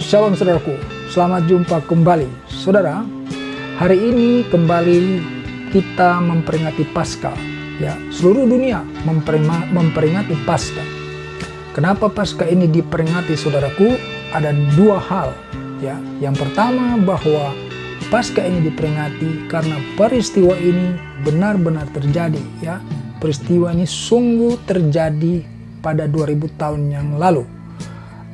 Shalom saudaraku, selamat jumpa kembali. Saudara, hari ini kembali kita memperingati Paskah. Ya, seluruh dunia memperingati Paskah. Kenapa Paskah ini diperingati saudaraku? Ada dua hal. Ya, yang pertama bahwa Paskah ini diperingati karena peristiwa ini benar-benar terjadi. Ya, peristiwa ini sungguh terjadi pada 2000 tahun yang lalu.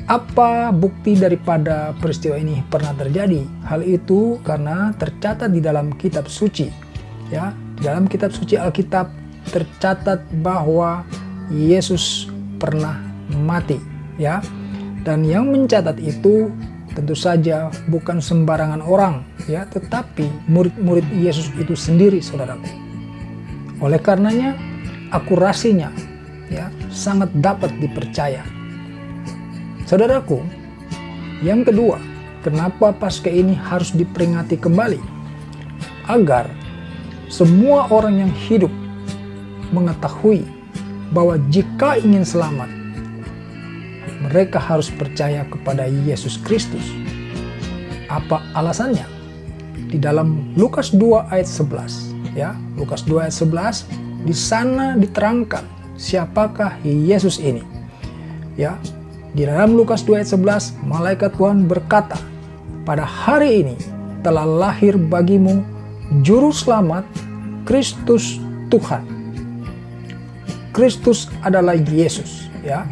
Apa bukti daripada peristiwa ini pernah terjadi? Hal itu karena tercatat di dalam kitab suci. Ya, di dalam kitab suci Alkitab tercatat bahwa Yesus pernah mati, ya. Dan yang mencatat itu tentu saja bukan sembarangan orang, ya, tetapi murid-murid Yesus itu sendiri, saudaraku. Oleh karenanya, akurasinya, ya, sangat dapat dipercaya. Saudaraku, yang kedua, kenapa Paskah ini harus diperingati kembali? Agar semua orang yang hidup mengetahui bahwa jika ingin selamat, mereka harus percaya kepada Yesus Kristus. Apa alasannya? Di dalam Lukas 2 ayat 11, ya, Lukas 2 ayat 11, di sana diterangkan siapakah Yesus ini. Ya, di dalam Lukas 2 ayat 11, malaikat Tuhan berkata, pada hari ini telah lahir bagimu Juru Selamat, Kristus Tuhan. Kristus adalah Yesus, ya.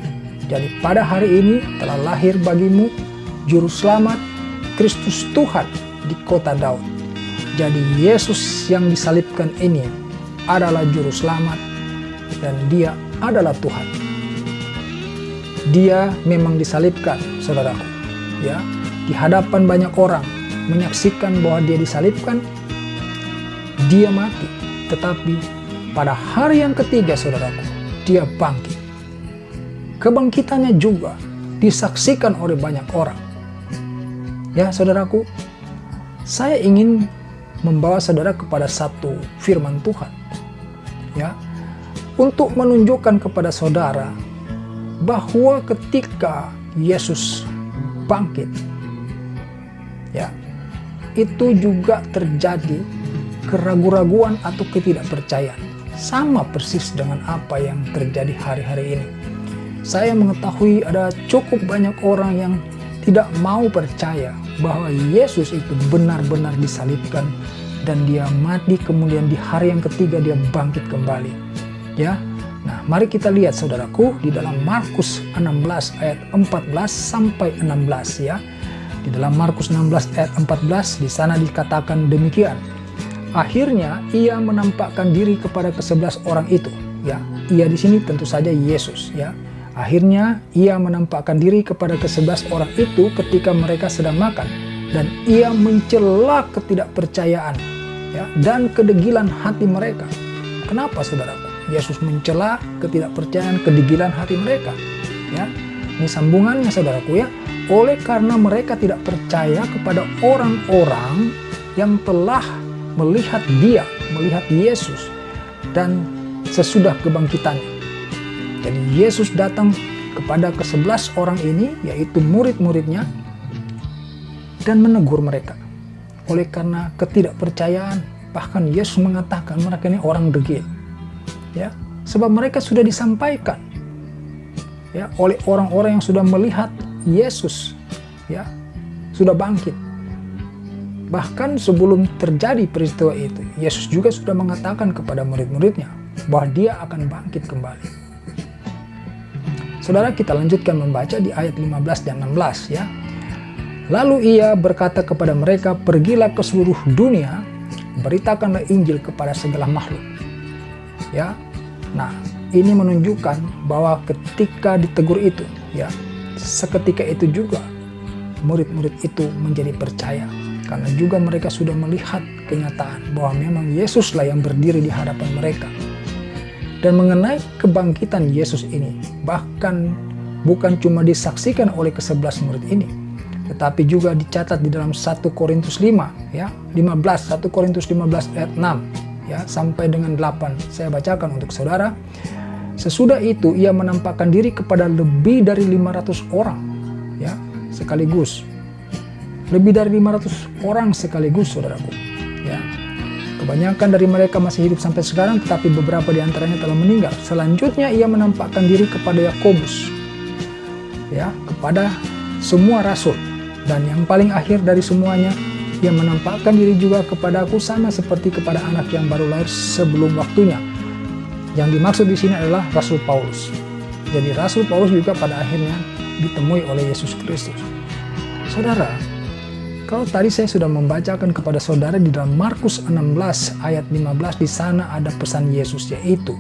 Jadi pada hari ini telah lahir bagimu Juru Selamat, Kristus Tuhan di kota Daud. Jadi Yesus yang disalibkan ini adalah Juru Selamat dan Dia adalah Tuhan. Dia memang disalibkan, saudaraku, ya, di hadapan banyak orang menyaksikan bahwa dia disalibkan, dia mati, tetapi pada hari yang ketiga, saudaraku, dia bangkit. Kebangkitannya juga disaksikan oleh banyak orang. Ya, saudaraku, saya ingin membawa saudara kepada satu firman Tuhan, ya, untuk menunjukkan kepada saudara bahwa ketika Yesus bangkit, ya, itu juga terjadi keraguan-raguan atau ketidakpercayaan. Sama persis dengan apa yang terjadi hari-hari ini. Saya mengetahui ada cukup banyak orang yang tidak mau percaya bahwa Yesus itu benar-benar disalibkan dan dia mati, kemudian di hari yang ketiga dia bangkit kembali. Ya. Nah, mari kita lihat saudaraku di dalam Markus 16 ayat 14 sampai 16, ya. Di dalam Markus 16 ayat 14 di sana dikatakan demikian. Akhirnya ia menampakkan diri kepada ke-11 orang itu, ya. Ia di sini tentu saja Yesus, ya. Akhirnya ia menampakkan diri kepada ke-11 orang itu ketika mereka sedang makan, dan ia mencela ketidakpercayaan, ya, dan kedegilan hati mereka. Kenapa, saudaraku? Yesus mencela ketidakpercayaan, kedegilan hati mereka, ya. Ini sambungannya, saudaraku, ya. Oleh karena mereka tidak percaya kepada orang-orang yang telah melihat dia, melihat Yesus, dan sesudah kebangkitannya. Jadi Yesus datang kepada ke-11 orang ini, yaitu murid-muridnya, dan menegur mereka. Oleh karena ketidakpercayaan, bahkan Yesus mengatakan mereka ini orang degil. Ya, sebab mereka sudah disampaikan, ya, oleh orang-orang yang sudah melihat Yesus, ya, sudah bangkit. Bahkan sebelum terjadi peristiwa itu, Yesus juga sudah mengatakan kepada murid-muridnya bahwa dia akan bangkit kembali. Saudara, kita lanjutkan membaca di ayat 15 dan 16, ya. Lalu ia berkata kepada mereka, pergilah ke seluruh dunia, beritakanlah Injil kepada segala makhluk. Ya, nah, ini menunjukkan bahwa ketika ditegur itu, ya, seketika itu juga murid-murid itu menjadi percaya, karena juga mereka sudah melihat kenyataan bahwa memang Yesuslah yang berdiri di hadapan mereka. Dan mengenai kebangkitan Yesus ini, bahkan bukan cuma disaksikan oleh ke-11 murid ini, tetapi juga dicatat di dalam 1 Korintus 5, ya, 15, 1 Korintus 15 ayat 6. Ya, sampai dengan 8 saya bacakan untuk saudara. Sesudah itu ia menampakkan diri kepada lebih dari 500 orang, ya, sekaligus, lebih dari 500 orang sekaligus, saudaraku. Ya, kebanyakan dari mereka masih hidup sampai sekarang, tetapi beberapa di antaranya telah meninggal. Selanjutnya ia menampakkan diri kepada Yakobus, ya, kepada semua rasul, dan yang paling akhir dari semuanya, ia menampakkan diri juga kepada aku, sama seperti kepada anak yang baru lahir sebelum waktunya. Yang dimaksud di sini adalah Rasul Paulus. Jadi Rasul Paulus juga pada akhirnya ditemui oleh Yesus Kristus. Saudara, kalau tadi saya sudah membacakan kepada saudara di dalam Markus 16 ayat 15, di sana ada pesan Yesus, yaitu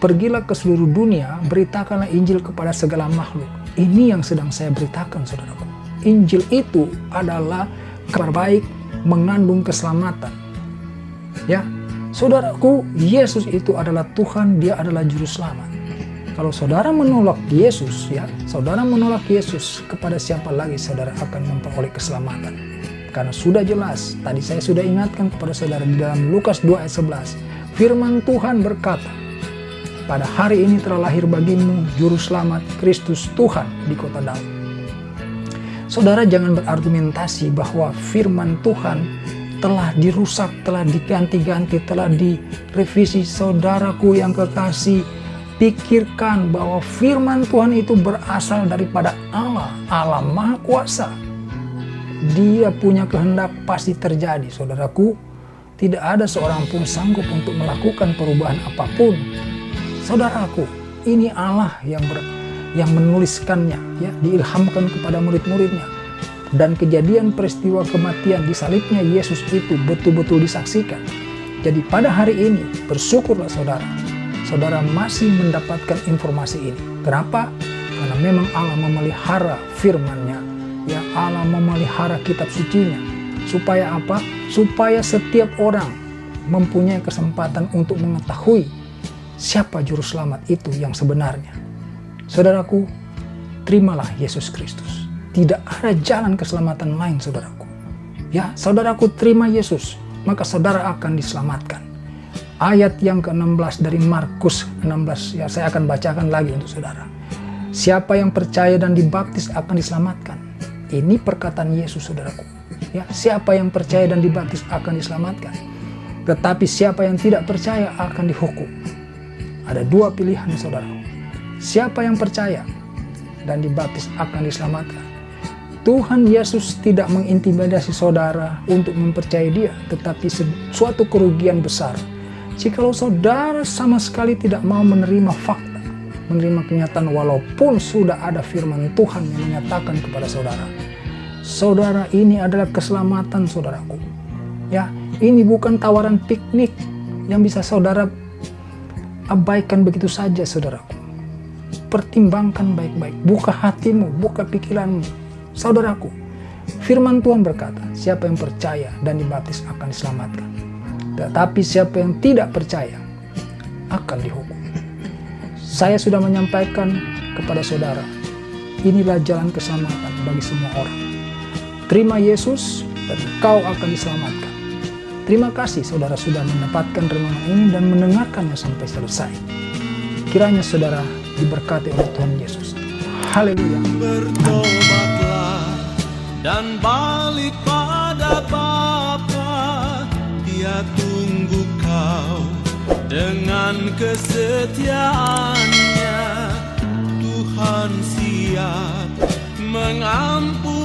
pergilah ke seluruh dunia, beritakanlah Injil kepada segala makhluk. Ini yang sedang saya beritakan, saudaraku. Injil itu adalah kabar baik, mengandung keselamatan. Ya, saudaraku, Yesus itu adalah Tuhan, dia adalah juru selamat. Kalau saudara menolak Yesus, ya, saudara menolak Yesus, kepada siapa lagi saudara akan memperoleh keselamatan? Karena sudah jelas, tadi saya sudah ingatkan kepada saudara di dalam Lukas 2 ayat 11, firman Tuhan berkata, pada hari ini telah lahir bagimu juru selamat, Kristus Tuhan di kota Daud. Saudara jangan berargumentasi bahwa firman Tuhan telah dirusak, telah diganti-ganti, telah direvisi. Saudaraku yang kekasih, pikirkan bahwa firman Tuhan itu berasal daripada Allah, Allah Maha Kuasa. Dia punya kehendak pasti terjadi, saudaraku. Tidak ada seorang pun sanggup untuk melakukan perubahan apapun. Saudaraku, ini Allah yang menuliskannya, ya, diilhamkan kepada murid-muridnya. Dan kejadian peristiwa kematian disalibnya Yesus itu betul-betul disaksikan. Jadi pada hari ini bersyukurlah saudara, saudara masih mendapatkan informasi ini. Kenapa? Karena memang Allah memelihara firman-Nya, ya, Allah memelihara kitab suci-Nya. Supaya apa? Supaya setiap orang mempunyai kesempatan untuk mengetahui siapa juru selamat itu yang sebenarnya. Saudaraku, terimalah Yesus Kristus. Tidak ada jalan keselamatan lain, saudaraku. Ya, saudaraku, terima Yesus, maka saudara akan diselamatkan. Ayat yang ke-16 dari Markus 16, ya, saya akan bacakan lagi untuk saudara. Siapa yang percaya dan dibaptis akan diselamatkan. Ini perkataan Yesus, saudaraku. Ya, siapa yang percaya dan dibaptis akan diselamatkan. Tetapi siapa yang tidak percaya akan dihukum. Ada dua pilihan, saudaraku. Siapa yang percaya dan dibaptis akan diselamatkan. Tuhan Yesus tidak mengintimidasi saudara untuk mempercayai dia, tetapi suatu kerugian besar jikalau saudara sama sekali tidak mau menerima fakta, menerima kenyataan walaupun sudah ada firman Tuhan yang menyatakan kepada saudara. Saudara, ini adalah keselamatan, saudaraku. Ya, ini bukan tawaran piknik yang bisa saudara abaikan begitu saja, saudaraku. Pertimbangkan baik-baik, buka hatimu, buka pikiranmu. Saudaraku, firman Tuhan berkata, siapa yang percaya dan dibaptis akan diselamatkan. Tetapi siapa yang tidak percaya akan dihukum. Saya sudah menyampaikan kepada saudara, inilah jalan keselamatan bagi semua orang. Terima Yesus dan kau akan diselamatkan. Terima kasih saudara sudah mendapatkan renungan ini dan mendengarkannya sampai selesai. Kiranya saudara diberkati oleh Tuhan Yesus. Haleluya. Bertobatlah dan balik pada Bapa, Dia tunggu kau dengan kesetiaannya. Tuhan siap mengampuni